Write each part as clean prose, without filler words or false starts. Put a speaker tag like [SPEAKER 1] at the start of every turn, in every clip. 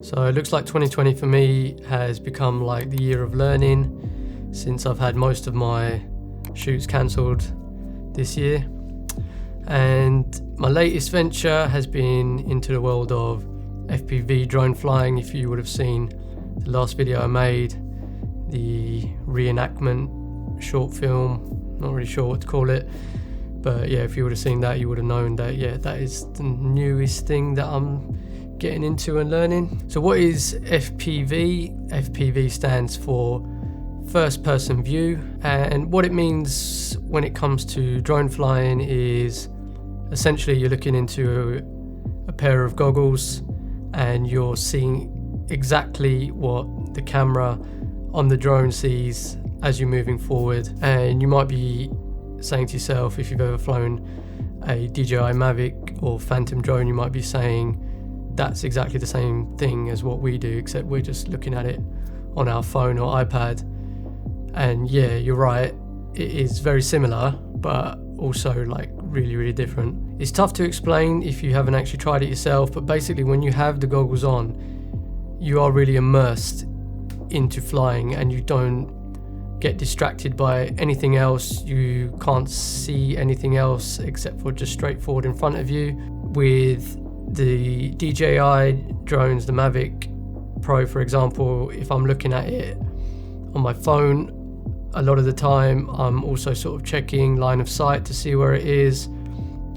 [SPEAKER 1] So it looks like 2020 for me has become like the year of learning, since I've had most of my shoots cancelled this year. And my latest venture has been into the world of FPV drone flying. If you would have seen the last video I made, the reenactment short film, not really sure what to call it, but yeah, if you would have seen that, you would have known that, yeah, that is the newest thing that I'm getting into and learning. So what is FPV? FPV stands for first person view, and what it means when it comes to drone flying is essentially you're looking into a pair of goggles and you're seeing exactly what the camera on the drone sees as you're moving forward. And you might be saying to yourself, if you've ever flown a DJI Mavic or Phantom drone, you might be saying that's exactly the same thing as what we do, except we're just looking at it on our phone or iPad. And yeah, you're right, it is very similar, but also like really different. It's tough to explain if you haven't actually tried it yourself, but basically when you have the goggles on, you are really immersed into flying and you don't get distracted by anything else. You can't see anything else except for just straight forward in front of you. With the DJI drones, the Mavic Pro for example, if I'm looking at it on my phone, a lot of the time I'm also sort of checking line of sight to see where it is,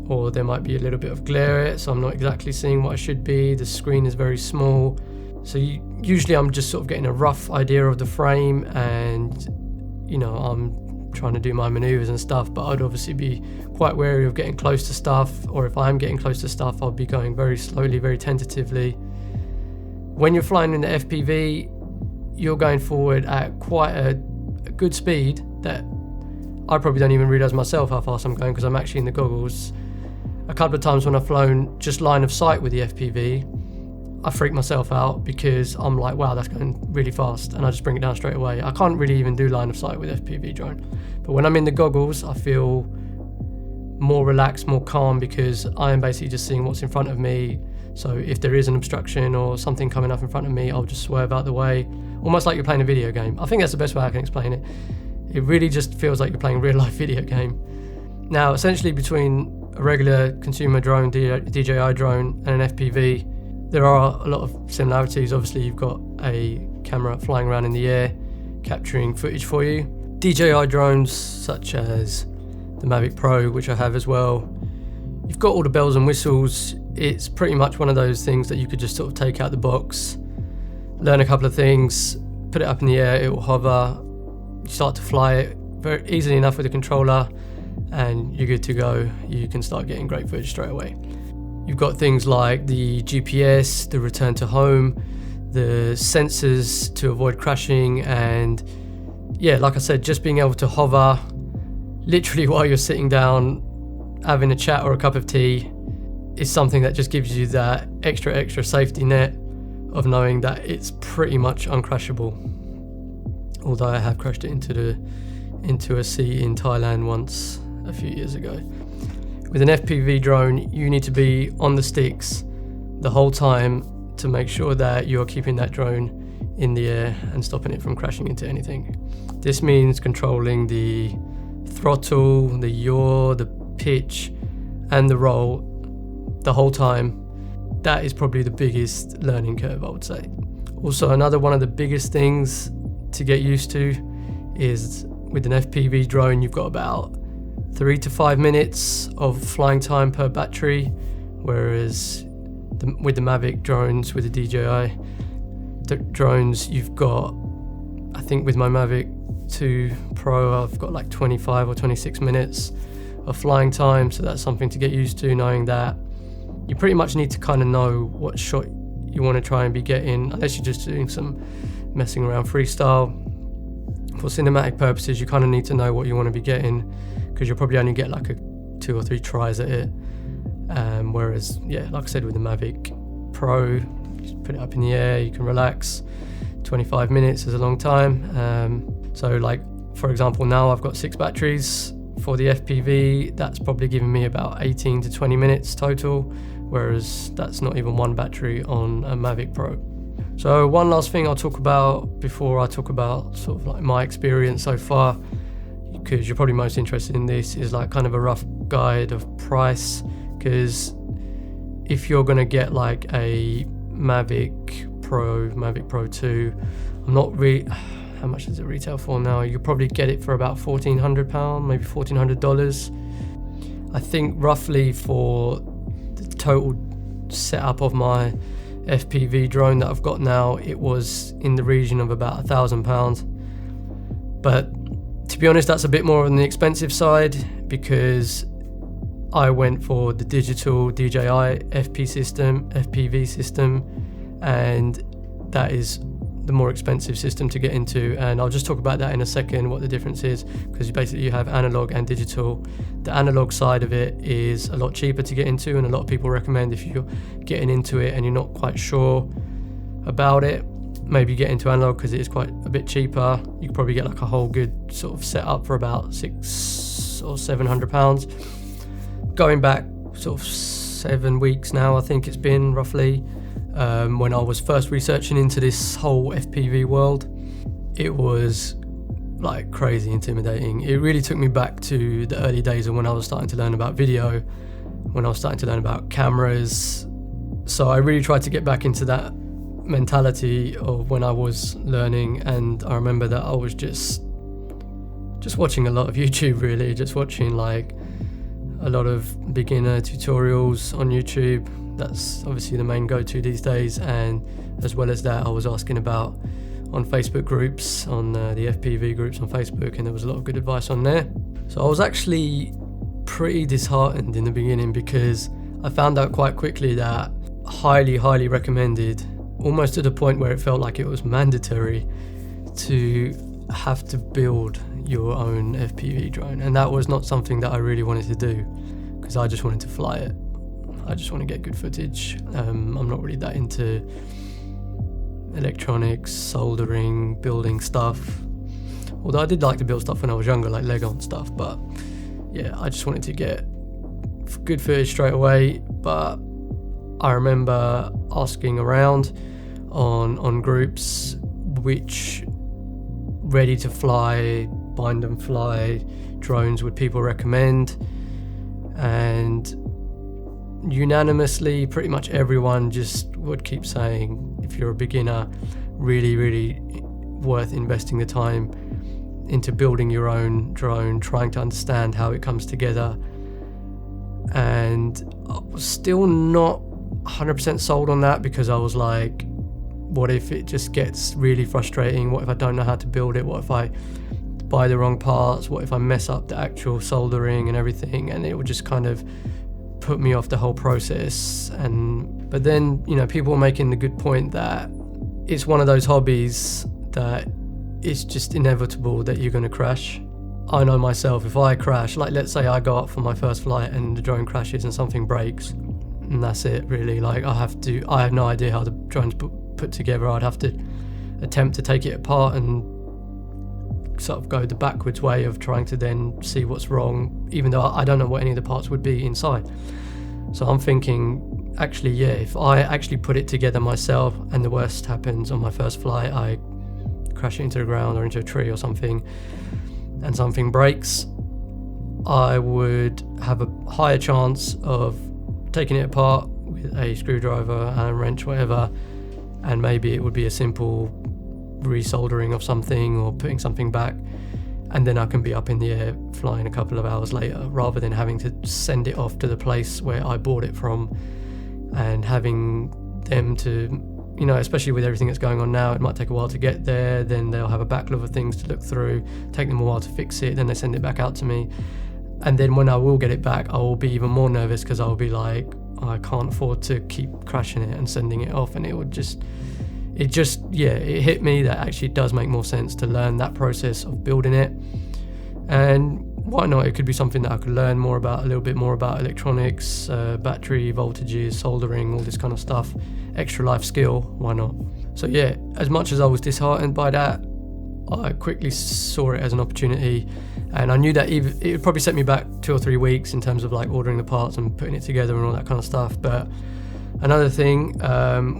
[SPEAKER 1] or there might be a little bit of glare, so I'm not exactly seeing what I should be. The screen is very small, so usually I'm just sort of getting a rough idea of the frame, and you know, I'm trying to do my maneuvers and stuff, but I'd obviously be quite wary of getting close to stuff, or if I'm getting close to stuff, I'll be going very slowly, very tentatively. When you're flying in the FPV, you're going forward at quite a good speed that I probably don't even realise myself how fast I'm going because I'm actually in the goggles. A couple of times when I've flown just line of sight with the FPV, I freak myself out because I'm like, wow, that's going really fast, and I just bring it down straight away. I can't really even do line of sight with FPV drone. But when I'm in the goggles, I feel more relaxed, more calm, because I am basically just seeing what's in front of me. So if there is an obstruction or something coming up in front of me, I'll just swerve out the way, almost like you're playing a video game. I think that's the best way I can explain it. It really just feels like you're playing a real life video game. Now, essentially between a regular consumer drone, DJI drone, and an FPV, there are a lot of similarities. Obviously, you've got a camera flying around in the air, capturing footage for you. DJI drones, such as the Mavic Pro, which I have as well, you've got all the bells and whistles. It's pretty much one of those things that you could just sort of take out the box, learn a couple of things, put it up in the air, it will hover, you start to fly it very easily enough with a controller, and you're good to go. You can start getting great footage straight away. You've got things like the GPS, the return to home, the sensors to avoid crashing, and yeah, like I said, just being able to hover literally while you're sitting down having a chat or a cup of tea is something that just gives you that extra safety net of knowing that it's pretty much uncrashable. Although I have crashed it into a sea in Thailand once a few years ago. With an FPV drone, you need to be on the sticks the whole time to make sure that you're keeping that drone in the air and stopping it from crashing into anything. This means controlling the throttle, the yaw, the pitch, and the roll the whole time. That is probably the biggest learning curve, I would say. Also, another one of the biggest things to get used to is with an FPV drone, you've got about 3 to 5 minutes of flying time per battery, whereas with the Mavic drones, with the DJI drones, you've got, I think with my Mavic 2 Pro, I've got like 25 or 26 minutes of flying time, so that's something to get used to, knowing that you pretty much need to kind of know what shot you want to try and be getting, unless you're just doing some messing around freestyle. For cinematic purposes, you kind of need to know what you want to be getting, because you'll probably only get like 2 or 3 tries at it. Whereas, yeah, like I said, with the Mavic Pro, you just put it up in the air, you can relax. 25 minutes is a long time. So like, for example, now I've got 6 batteries for the FPV. That's probably giving me about 18 to 20 minutes total, whereas that's not even 1 battery on a Mavic Pro. So one last thing I'll talk about before I talk about sort of like my experience so far, because you're probably most interested in this, is like kind of a rough guide of price. Because if you're going to get like a Mavic Pro 2, I'm not really, how much does it retail for now? You'll probably get it for about £1,400, maybe $1,400. I think roughly for the total setup of my FPV drone that I've got now, it was in the region of about £1,000. But to be honest, that's a bit more on the expensive side, because I went for the digital DJI FPV system, and that is the more expensive system to get into, and I'll just talk about that in a second, what the difference is, because basically you have analog and digital. The analog side of it is a lot cheaper to get into, and a lot of people recommend, if you're getting into it and you're not quite sure about it, maybe get into analog because it is quite a bit cheaper. You could probably get like a whole good sort of setup for about £600 or £700. Going back sort of 7 weeks now, I think it's been roughly, when I was first researching into this whole FPV world, it was like crazy intimidating. It really took me back to the early days of when I was starting to learn about video, when I was starting to learn about cameras. So I really tried to get back into that mentality of when I was learning, and I remember that I was just watching a lot of YouTube, really, just watching like a lot of beginner tutorials on YouTube. That's obviously the main go-to these days, and as well as that, I was asking about on Facebook groups, on the FPV groups on Facebook, and there was a lot of good advice on there. So I was actually pretty disheartened in the beginning, because I found out quite quickly that highly recommended, almost to the point where it felt like it was mandatory to have to build your own FPV drone, and that was not something that I really wanted to do, because I just wanted to fly it. I just want to get good footage. I'm not really that into electronics, soldering, building stuff, although I did like to build stuff when I was younger, like Lego and stuff, but yeah, I just wanted to get good footage straight away. But I remember asking around on groups which ready to fly, bind and fly drones would people recommend, and unanimously pretty much everyone just would keep saying, if you're a beginner, really worth investing the time into building your own drone, trying to understand how it comes together. And I was still not 100% sold on that, because I was like, what if it just gets really frustrating? What if I don't know how to build it? What if I buy the wrong parts? What if I mess up the actual soldering and everything? And it would just kind of put me off the whole process. But then, you know, people were making the good point that it's one of those hobbies that it's just inevitable that you're going to crash. I know myself, if I crash, like let's say I go up for my first flight and the drone crashes and something breaks, and that's it really. Like I have no idea how the drone's put together. I'd have to attempt to take it apart and sort of go the backwards way of trying to then see what's wrong, even though I don't know what any of the parts would be inside. So I'm thinking, actually, yeah, if I actually put it together myself and the worst happens on my first flight, I crash it into the ground or into a tree or something, and something breaks, I would have a higher chance of taking it apart with a screwdriver and a wrench, whatever, and maybe it would be a simple resoldering of something or putting something back, and then I can be up in the air flying a couple of hours later, rather than having to send it off to the place where I bought it from and having them to, you know, especially with everything that's going on now, it might take a while to get there, then they'll have a backlog of things to look through, take them a while to fix it, then they send it back out to me, and then when I will get it back, I will be even more nervous, because I'll be like, I can't afford to keep crashing it and sending it off. And it hit me that actually it does make more sense to learn that process of building it. And why not? It could be something that I could learn more about, a little bit more about electronics, battery voltages, soldering, all this kind of stuff, extra life skill, why not? So yeah, as much as I was disheartened by that, I quickly saw it as an opportunity, and I knew that it would probably set me back 2 or 3 weeks in terms of like ordering the parts and putting it together and all that kind of stuff, but Another thing,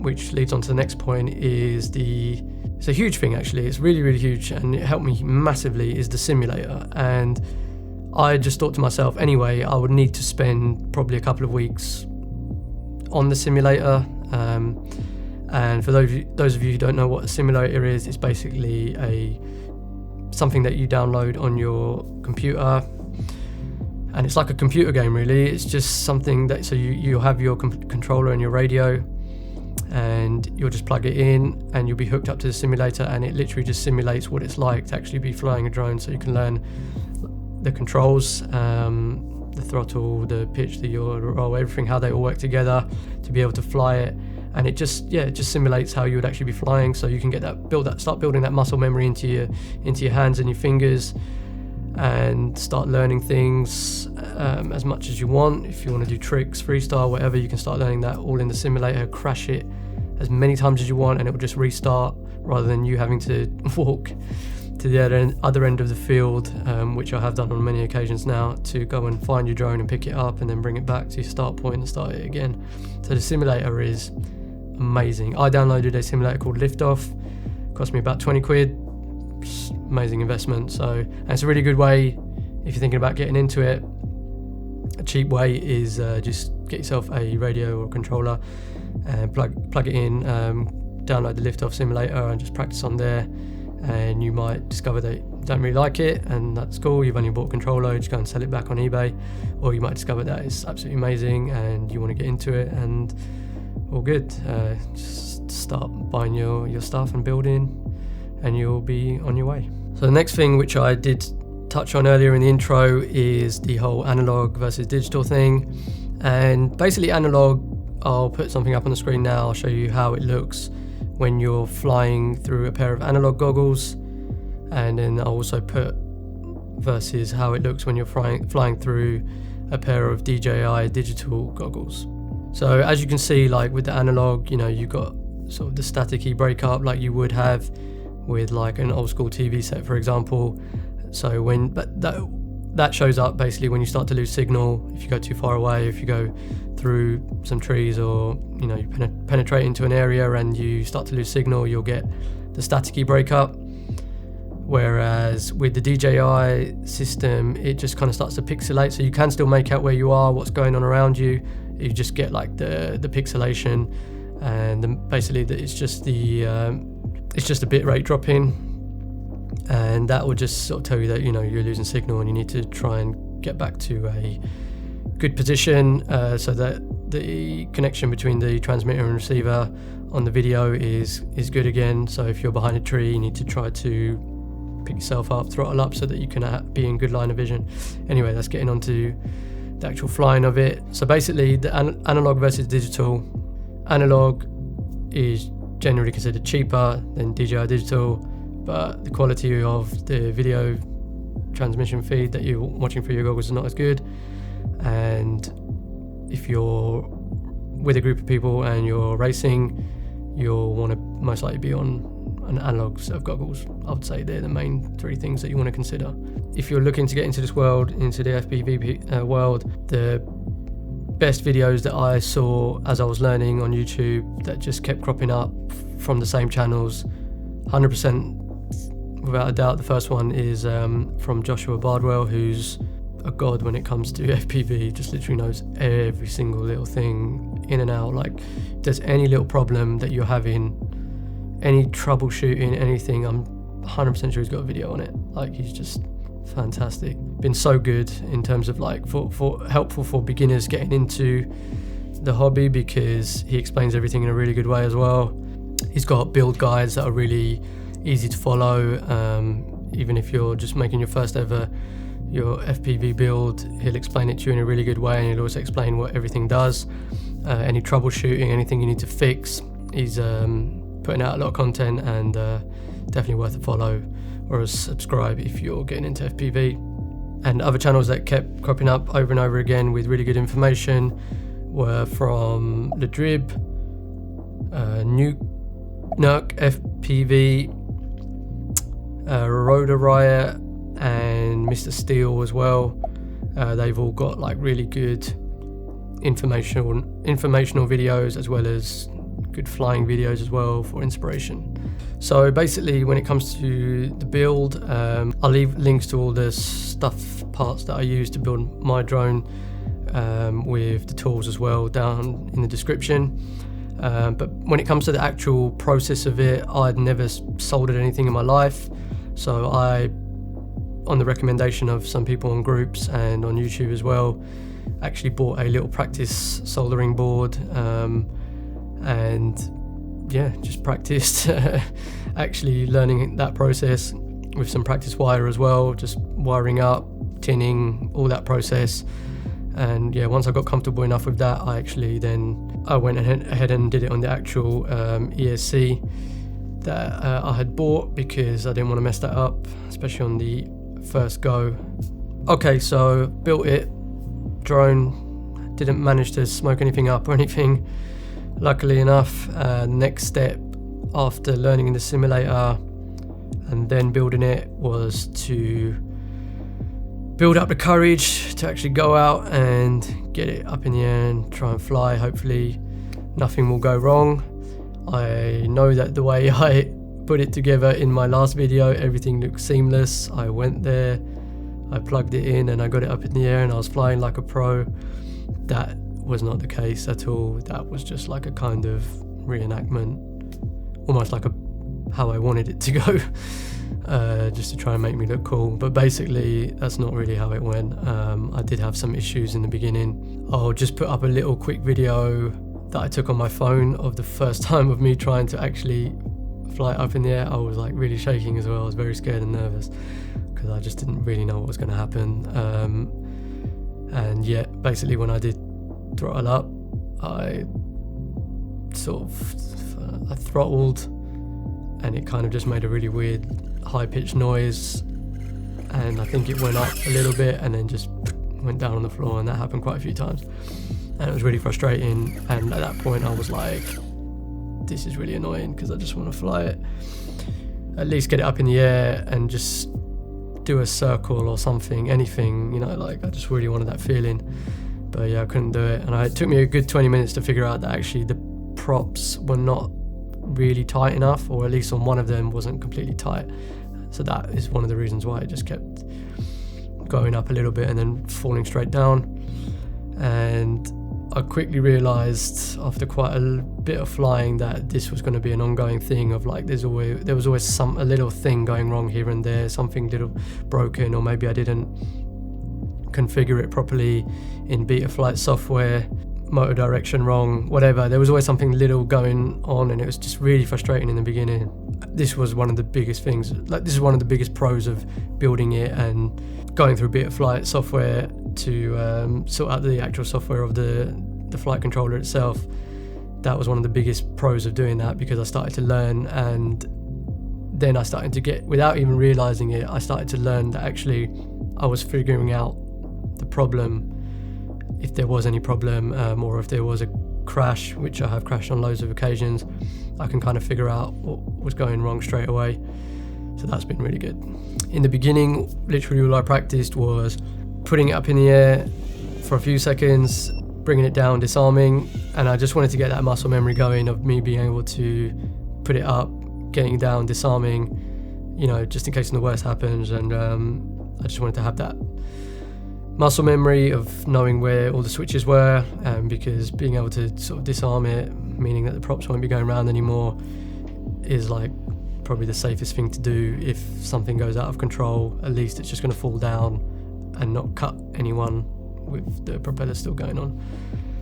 [SPEAKER 1] which leads on to the next point, is it's a huge thing actually, it's really, really huge, and it helped me massively, is the simulator. And I just thought to myself, anyway, I would need to spend probably a couple of weeks on the simulator. And for those of you who don't know what a simulator is, it's basically something that you download on your computer, and it's like a computer game really. It's just something that, so you'll have your controller and your radio, and you'll just plug it in and you'll be hooked up to the simulator, and it literally just simulates what it's like to actually be flying a drone. So you can learn the controls, the throttle, the pitch, the yaw, the roll, everything, how they all work together to be able to fly it. And it just simulates how you would actually be flying. So you can get start building that muscle memory into your hands and your fingers, and start learning things as much as you want. If you want to do tricks, freestyle, whatever, you can start learning that all in the simulator. Crash it as many times as you want, and it will just restart, rather than you having to walk to the other end of the field, which I have done on many occasions now, to go and find your drone and pick it up and then bring it back to your start point and start it again. So the simulator is amazing. I downloaded a simulator called Liftoff. Cost me about 20 quid. Amazing investment. So, and it's a really good way if you're thinking about getting into it. A cheap way is just get yourself a radio or controller and plug it in, download the Liftoff simulator and just practice on there. And you might discover that you don't really like it, and that's cool. You've only bought a controller, just go and sell it back on eBay. Or you might discover that it's absolutely amazing and you want to get into it, and all good. Just start buying your stuff and building, and you'll be on your way. So the next thing, which I did touch on earlier in the intro, is the whole analog versus digital thing. And basically analog, I'll put something up on the screen now. I'll show you how it looks when you're flying through a pair of analog goggles, and then I'll also put versus how it looks when you're flying through a pair of DJI digital goggles. So as you can see, like with the analog, you've got sort of the staticky breakup like you would have with like an old school TV set, for example. So that shows up basically when you start to lose signal, if you go too far away, if you go through some trees, or you penetrate into an area and you start to lose signal, you'll get the staticky breakup. Whereas with the DJI system, it just kind of starts to pixelate, so you can still make out where you are, what's going on around you. You just get like the pixelation, and then basically it's just a bit rate dropping. And that will just sort of tell you that you're losing signal and you need to try and get back to a good position, so that the connection between the transmitter and receiver on the video is good again. So if you're behind a tree, you need to try to pick yourself up, throttle up, so that you can be in good line of vision. Anyway, that's getting onto the actual flying of it. So basically, the analog versus digital. Analog is generally considered cheaper than DJI digital, but the quality of the video transmission feed that you're watching through your goggles is not as good. And if you're with a group of people and you're racing, you'll want to most likely be on an analog set of goggles. I would say they're the main three things that you want to consider. If you're looking to get into this world, into the FPV world, the best videos that I saw as I was learning on YouTube that just kept cropping up from the same channels, 100% without a doubt, the first one is from Joshua Bardwell, who's a god when it comes to FPV. Just literally knows every single little thing in and out. Like, if there's any little problem that you're having, any troubleshooting, anything, I'm 100% sure he's got a video on it. Like, he's just fantastic. Been so good in terms of like for helpful for beginners getting into the hobby, because he explains everything in a really good way as well. He's got build guides that are really easy to follow. Even if you're just making your first ever FPV build, he'll explain it to you in a really good way, and he'll also explain what everything does, any troubleshooting, anything you need to fix. He's putting out a lot of content, and definitely worth a follow or a subscribe if you're getting into FPV. And other channels that kept cropping up over and over again with really good information were from The Drib, Nuke FPV, Rotor Riot, and Mr. Steel as well. They've all got like really good informational videos, as well as good flying videos as well for inspiration. So basically, when it comes to the build, I'll leave links to all the parts that I use to build my drone, with the tools as well down in the description. But when it comes to the actual process of it, I'd never soldered anything in my life, so I, on the recommendation of some people on groups and on YouTube as well, actually bought a little practice soldering board, and yeah, just practiced actually learning that process with some practice wire as well, just wiring up, tinning, all that process. And yeah, once I got comfortable enough with that, I went ahead and did it on the actual ESC that I had bought, because I didn't want to mess that up, especially on the first go. Okay, so built it, drone, didn't manage to smoke anything up or anything, luckily enough. Next step after learning in the simulator and then building it was to build up the courage to actually go out and get it up in the air and try and fly. Hopefully nothing will go wrong. I know that the way I put it together in my last video, everything looked seamless. I went there, I plugged it in, and I got it up in the air and I was flying like a pro. That was not the case at all. That was just like a kind of reenactment, almost like how I wanted it to go, just to try and make me look cool. But basically, that's not really how it went. I did have some issues in the beginning. I'll just put up a little quick video that I took on my phone of the first time of me trying to actually fly up in the air. I was like really shaking as well. I was very scared and nervous because I just didn't really know what was going to happen. And yeah, basically when I did throttle up, I throttled, and it kind of just made a really weird high-pitched noise, and I think it went up a little bit and then just went down on the floor, and that happened quite a few times, and it was really frustrating. And at that point I was like, this is really annoying, because I just want to fly it, at least get it up in the air and just do a circle or something, anything, you know, like I just really wanted that feeling. But yeah, I couldn't do it, and it took me a good 20 minutes to figure out that actually the props were not really tight enough, or at least on one of them wasn't completely tight. So that is one of the reasons why it just kept going up a little bit and then falling straight down. And I quickly realized after quite a bit of flying that this was going to be an ongoing thing of like, there was always a little thing going wrong here and there, something little broken, or maybe I didn't configure it properly in Betaflight software, motor direction wrong, whatever. There was always something little going on, and it was just really frustrating in the beginning. This was one of the biggest things, like this is one of the biggest pros of building it and going through Betaflight software to sort out the actual software of the flight controller itself. That was one of the biggest pros of doing that, because I started to learn, and then I started to get, without even realizing it, I started to learn that actually I was figuring out the problem, if there was any problem, or if there was a crash, which I have crashed on loads of occasions. I can kind of figure out what was going wrong straight away. So that's been really good. In the beginning, literally all I practiced was putting it up in the air for a few seconds, bringing it down, disarming, and I just wanted to get that muscle memory going of me being able to put it up, getting down, disarming, you know, just in case the worst happens. And I just wanted to have that muscle memory of knowing where all the switches were, because being able to sort of disarm it, meaning that the props won't be going around anymore, is like probably the safest thing to do. If something goes out of control, at least it's just going to fall down and not cut anyone with the propeller still going on.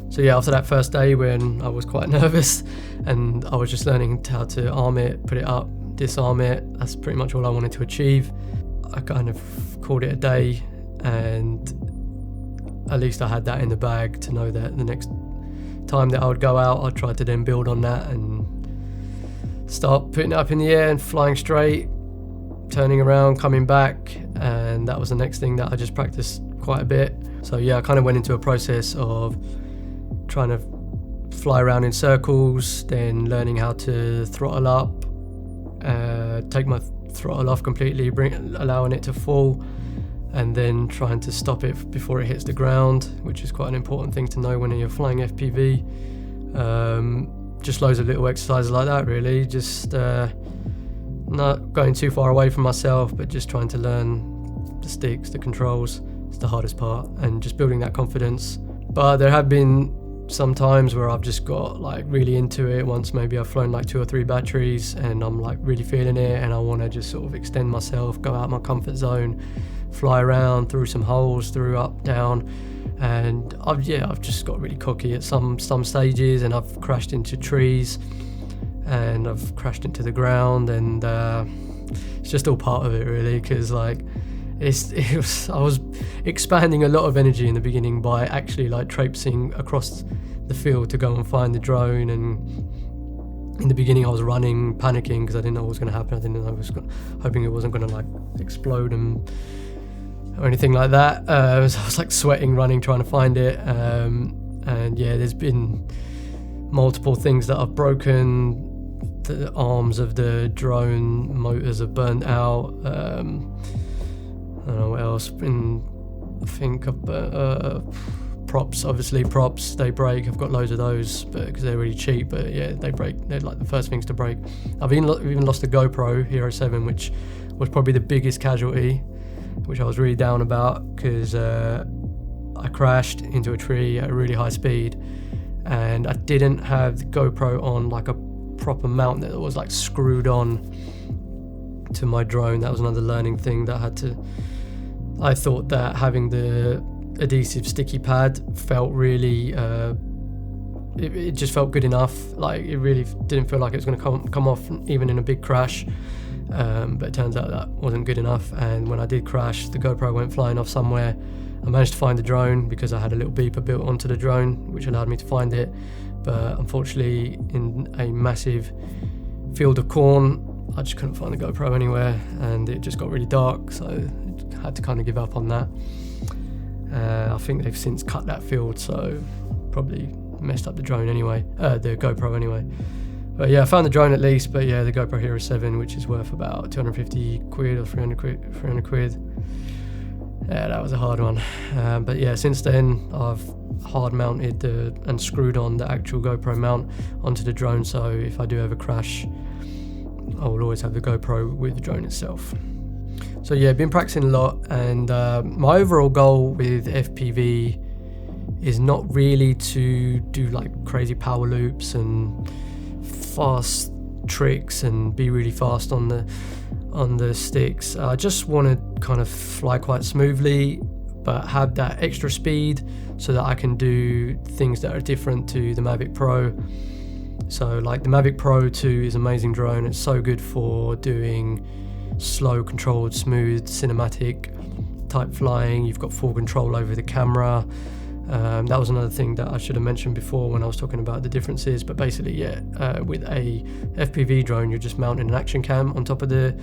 [SPEAKER 1] So yeah, after that first day when I was quite nervous and I was just learning how to arm it, put it up, disarm it, that's pretty much all I wanted to achieve. I kind of called it a day, and at least I had that in the bag to know that the next time that I would go out, I'd try to then build on that and start putting it up in the air and flying straight, turning around, coming back, and that was the next thing that I just practiced quite a bit. So yeah, I kind of went into a process of trying to fly around in circles, then learning how to throttle up, take my throttle off completely, allowing it to fall, and then trying to stop it before it hits the ground, which is quite an important thing to know when you're flying FPV. Just loads of little exercises like that, really. Just not going too far away from myself, but just trying to learn the sticks, the controls. It's the hardest part, and just building that confidence. But there have been some times where I've just got like really into it. Once maybe I've flown like 2 or 3 batteries and I'm like really feeling it, and I want to just sort of extend myself, go out my comfort zone, fly around through some holes, through up, down. And I've just got really cocky at some stages, and I've crashed into trees and I've crashed into the ground, and it's just all part of it, really, because like I was expanding a lot of energy in the beginning by actually like traipsing across the field to go and find the drone. And in the beginning I was running, panicking, because I didn't know what was going to happen. I didn't know hoping it wasn't going to like explode or anything like that. So I was like sweating, running, trying to find it. And yeah, there's been multiple things that I've broken. The arms of the drone motors have burnt out. I don't know what else. I think props. Obviously, props, they break. I've got loads of those, but because they're really cheap. But yeah, they break. They're like the first things to break. I've even lost a GoPro Hero 7, which was probably the biggest casualty, which I was really down about, because I crashed into a tree at a really high speed, and I didn't have the GoPro on like a proper mount that was like screwed on to my drone. That was another learning thing that I thought that having the adhesive sticky pad felt really it just felt good enough. Like it really didn't feel like it was going to come off even in a big crash, but it turns out that wasn't good enough. And when I did crash, the GoPro went flying off somewhere. I managed to find the drone because I had a little beeper built onto the drone, which allowed me to find it. But unfortunately, in a massive field of corn, I just couldn't find the GoPro anywhere, and it just got really dark, so I had to kind of give up on that. I think they've since cut that field, so probably messed up the drone anyway, the GoPro anyway. But yeah, I found the drone at least. But yeah, the GoPro Hero 7, which is worth about 250 quid or 300 quid. Yeah, that was a hard one. But yeah, since then I've hard mounted and screwed on the actual GoPro mount onto the drone, so if I do ever crash, I will always have the GoPro with the drone itself. So yeah, been practicing a lot, and my overall goal with FPV is not really to do like crazy power loops and fast tricks and be really fast on the sticks. I just want to kind of fly quite smoothly, but have that extra speed so that I can do things that are different to the Mavic Pro. So like the Mavic Pro 2 is an amazing drone. It's so good for doing slow, controlled, smooth, cinematic type flying. You've got full control over the camera. That was another thing that I should have mentioned before when I was talking about the differences. But basically, yeah, with a FPV drone, you're just mounting an action cam on top of the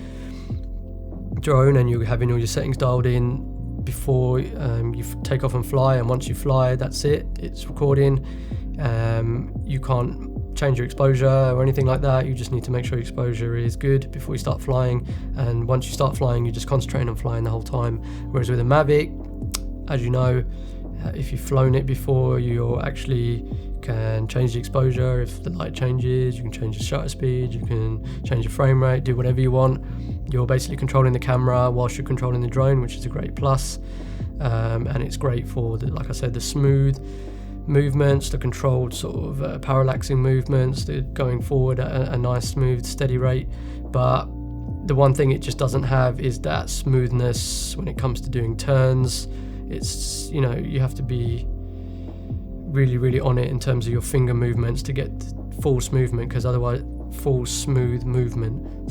[SPEAKER 1] drone, and you're having all your settings dialed in before you take off and fly. And once you fly, that's it. It's recording. You can't change your exposure or anything like that. You just need to make sure your exposure is good before you start flying. And once you start flying, you're just concentrating on flying the whole time. Whereas with a Mavic, as you know, if you've flown it before, you actually can change the exposure. If the light changes, you can change the shutter speed, you can change the frame rate, do whatever you want. You're basically controlling the camera whilst you're controlling the drone, which is a great plus. And it's great for, like I said, the smooth movements, the controlled sort of parallaxing movements, the going forward at a nice, smooth, steady rate. But the one thing it just doesn't have is that smoothness when it comes to doing turns. It's, you know, you have to be really, really on it in terms of your finger movements to get full smooth movement, because otherwise, full smooth movement,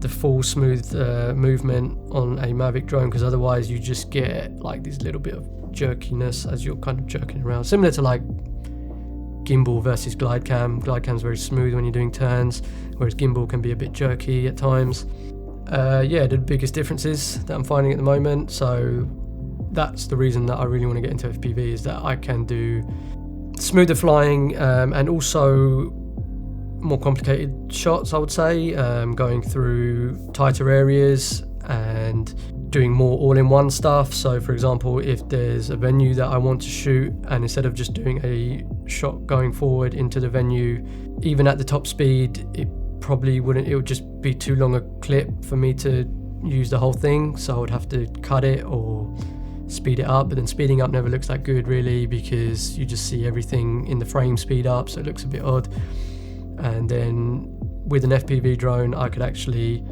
[SPEAKER 1] the full smooth movement on a Mavic drone, because otherwise you just get like this little bit of jerkiness as you're kind of jerking around, similar to like gimbal versus glide cam. Glide cam's very smooth when you're doing turns, whereas gimbal can be a bit jerky at times. Yeah, the biggest differences that I'm finding at the moment. So that's the reason that I really want to get into FPV, is that I can do smoother flying and also more complicated shots, I would say, going through tighter areas and doing more all-in-one stuff. So for example, if there's a venue that I want to shoot, and instead of just doing a shot going forward into the venue, even at the top speed, it would just be too long a clip for me to use the whole thing, so I would have to cut it or speed it up. But then speeding up never looks that good really, because you just see everything in the frame speed up, so it looks a bit odd. And then with an FPV drone, I could actually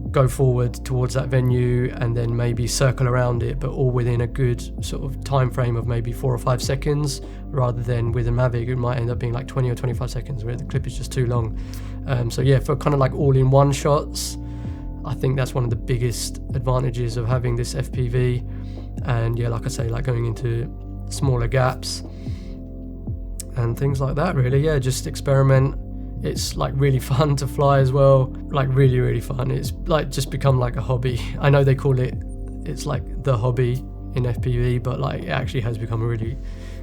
[SPEAKER 1] go forward towards that venue and then maybe circle around it, but all within a good sort of time frame of maybe 4 or 5 seconds, rather than with a Mavic it might end up being like 20 or 25 seconds where the clip is just too long. So yeah, for kind of like all-in-one shots, I think that's one of the biggest advantages of having this FPV. And yeah, like I say, like going into smaller gaps and things like that, really. Yeah, just experiment. It's like really fun to fly as well, like really, really fun. It's like just become like a hobby. I know they call it's like the hobby in FPV, but like it actually has become a really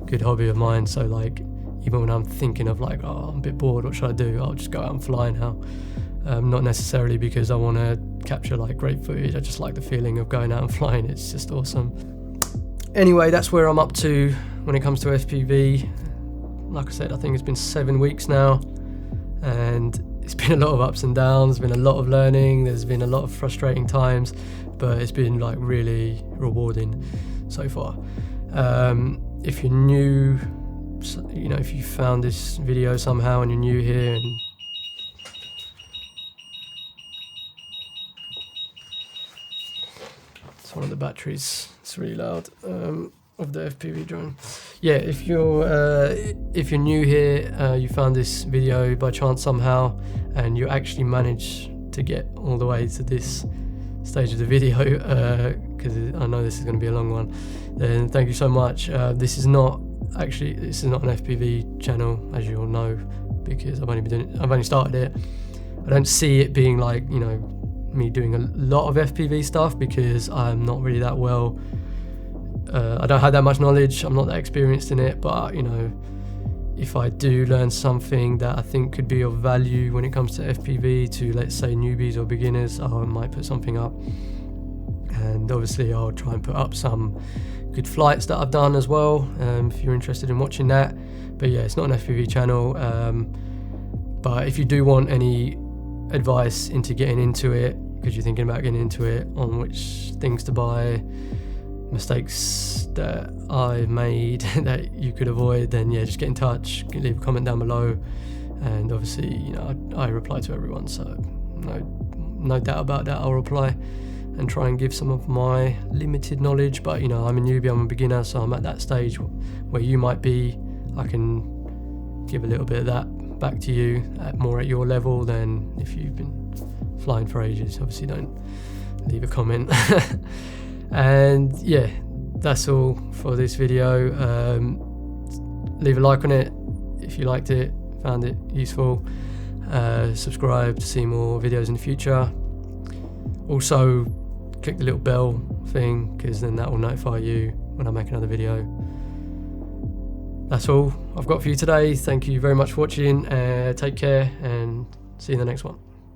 [SPEAKER 1] good hobby of mine. So like even when I'm thinking of like, oh, I'm a bit bored, what should I do? I'll just go out and fly now. Not necessarily because I want to capture like great footage. I just like the feeling of going out and flying. It's just awesome. Anyway, that's where I'm up to when it comes to FPV. Like I said, I think it's been 7 weeks now, and it's been a lot of ups and downs. There's been a lot of learning. There's been a lot of frustrating times, but it's been like really rewarding so far. If you're new, you know, if you found this video somehow and you're new here, and it's one of the batteries, it's really loud, of the FPV drone. Yeah, if you're new here, you found this video by chance somehow, and you actually managed to get all the way to this stage of the video, because I know this is going to be a long one, then thank you so much. This is not an FPV channel, as you all know, because I've only started it. I don't see it being like, you know, me doing a lot of FPV stuff, because I'm not really that well, I don't have that much knowledge, I'm not that experienced in it. But you know, if I do learn something that I think could be of value when it comes to FPV to, let's say, newbies or beginners, I might put something up. And obviously I'll try and put up some good flights that I've done as well, if you're interested in watching that. But yeah, it's not an FPV channel, but if you do want any advice into getting into it, because you're thinking about getting into it, on which things to buy, mistakes that I've made that you could avoid, then yeah, just get in touch, leave a comment down below. And obviously, you know, I reply to everyone, so no doubt about that, I'll reply and try and give some of my limited knowledge. But you know, I'm a newbie, I'm a beginner, so I'm at that stage where you might be. I can give a little bit of that back to you more at your level than if you've been flying for ages. Obviously don't leave a comment. And yeah, that's all for this video. Leave a like on it if you liked it, found it useful. Subscribe to see more videos in the future. Also click the little bell thing, because then that will notify you when I make another video. That's all I've got for you today. Thank you very much for watching, take care, and see you in the next one.